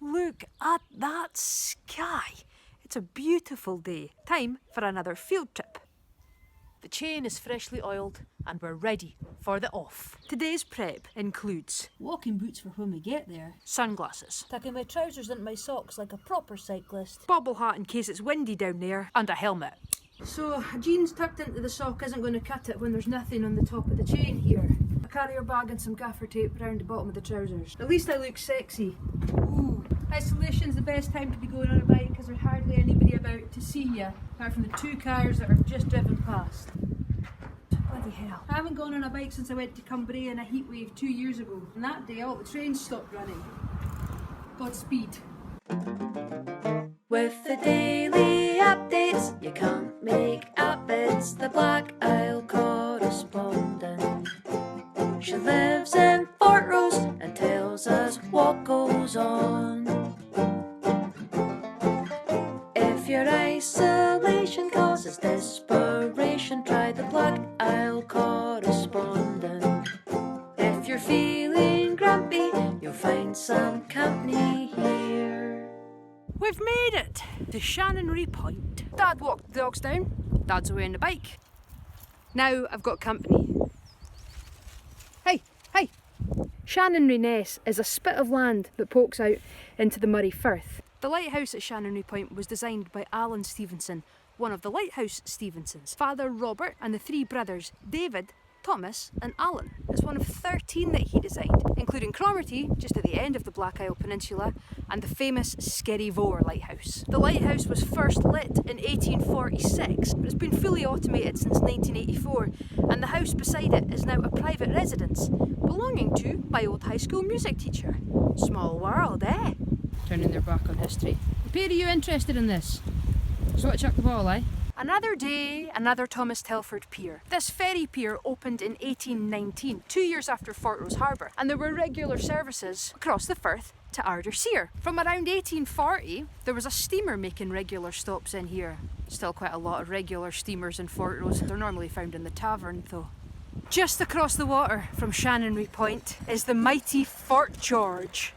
Look at that sky. It's a beautiful day. Time for another field trip. The chain is freshly oiled and we're ready for the off. Today's prep includes walking boots for when we get there, sunglasses, tucking my trousers into my socks like a proper cyclist, bobble hat in case it's windy down there, and a helmet. So jeans tucked into the sock isn't going to cut it when there's nothing on the top of the chain here. A carrier bag and some gaffer tape around the bottom of the trousers. At least I look sexy. Ooh. Isolation's the best time to be going on a bike because there's hardly anybody about to see you, apart from the 2 cars that have just driven past. Bloody hell. I haven't gone on a bike since I went to Cumbria in a heatwave 2 years ago. And that day all the trains stopped running. Godspeed. With the daily updates, you can't make up. It's the Black Isle Correspondent. She lives in Fort Rose and tells us what goes on. If your isolation causes desperation, try the Black Isle Correspondent. If you're feeling grumpy, you'll find some company here. We've made it to Chanonry Point. Dad walked the dogs down, Dad's away on the bike. Now I've got company. Hey! Chanonry Ness is a spit of land that pokes out into the Murray Firth. The lighthouse at Chanonry Point was designed by Alan Stevenson, one of the Lighthouse Stevensons, Father Robert and the 3 brothers David, Thomas and Alan. It's one of 13 that he designed, including Cromarty, just at the end of the Black Isle Peninsula, and the famous Skerryvore lighthouse. The lighthouse was first lit in 1846, but it's been fully automated since 1984, and the house beside it is now a private residence, belonging to my old high school music teacher. Small world, eh? Turning their back on history. The pair of you interested in this? So what, chuck the ball, eh? Another day, another Thomas Telford pier. This ferry pier opened in 1819, 2 years after Fort Rose Harbour, and there were regular services across the Firth to Ardersier. From around 1840, there was a steamer making regular stops in here. Still quite a lot of regular steamers in Fort Rose. They're normally found in the tavern, though. Just across the water from Chanonry Point is the mighty Fort George.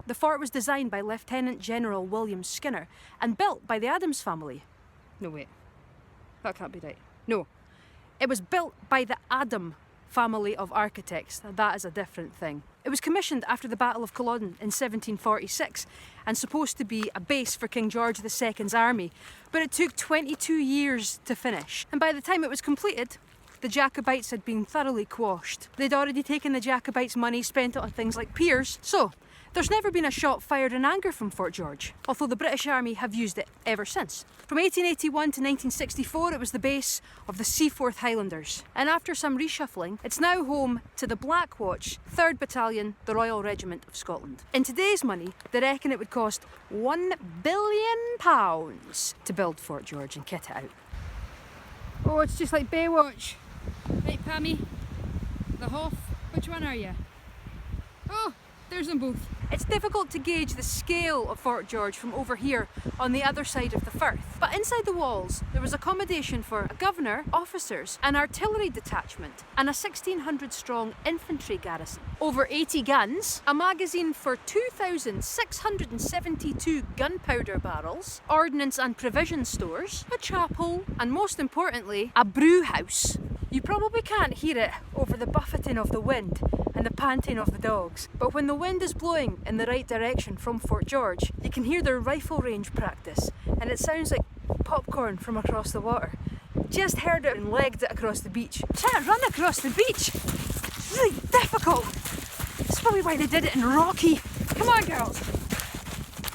The fort was designed by Lieutenant General William Skinner and built by the Adams family. No, wait. That can't be right. No. It was built by the Adam family of architects. That is a different thing. It was commissioned after the Battle of Culloden in 1746 and supposed to be a base for King George II's army, but it took 22 years to finish. And by the time it was completed, the Jacobites had been thoroughly quashed. They'd already taken the Jacobites' money, spent it on things like piers, so there's never been a shot fired in anger from Fort George, although the British Army have used it ever since. From 1881 to 1964, it was the base of the Seaforth Highlanders. And after some reshuffling, it's now home to the Black Watch, 3rd Battalion, the Royal Regiment of Scotland. In today's money, they reckon it would cost £1 billion to build Fort George and kit it out. Oh, it's just like Baywatch. Right, Pammy? The Hoff? Which one are you? Oh! There's them both. It's difficult to gauge the scale of Fort George from over here on the other side of the Firth. But inside the walls, there was accommodation for a governor, officers, an artillery detachment, and a 1,600-strong infantry garrison. Over 80 guns, a magazine for 2,672 gunpowder barrels, ordnance and provision stores, a chapel, and most importantly, a brew house. You probably can't hear it over the buffeting of the wind and the panting of the dogs, but when the wind is blowing in the right direction from Fort George, you can hear their rifle range practice, and it sounds like popcorn from across the water. Just heard it and legged it across the beach. Trying to run across the beach! It's really difficult! That's probably why they did it in Rocky. Come on, girls!